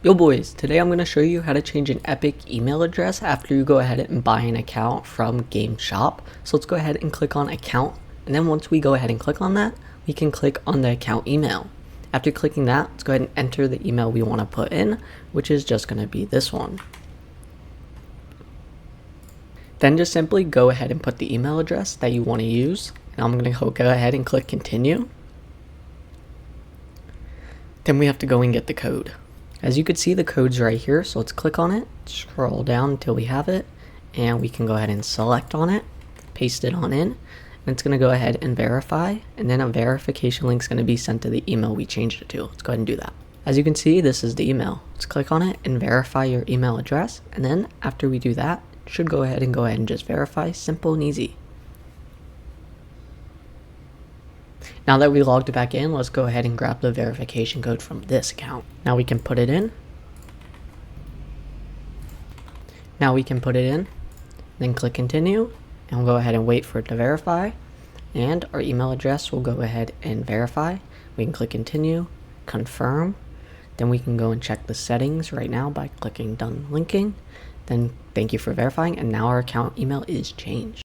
Yo boys, today I'm going to show you how to change an Epic email address after you go ahead and buy an account from GameShop. So let's go ahead and click on account, and then once we go ahead and click on that, we can click on the account email. After clicking that, let's go ahead and enter the email we want to put in, which is just going to be this one. Then just simply go ahead and put the email address that you want to use, and I'm going to go ahead and click continue. Then we have to go and get the code. As you can see, the code's right here, so let's click on it, scroll down until we have it, and we can go ahead and select on it, paste it on in, and it's going to go ahead and verify, and then a verification link is going to be sent to the email we changed it to. Let's go ahead and do that. As you can see, this is the email. Let's click on it and verify your email address, and then after we do that, it should go ahead and just verify, simple and easy. Now that we logged back in, let's go ahead and grab the verification code from this account. Now we can put it in. Then click continue, and we'll go ahead and wait for it to verify. And our email address will go ahead and verify. We can click continue, confirm. Then we can go and check the settings right now by clicking done linking. Then thank you for verifying, and now our account email is changed.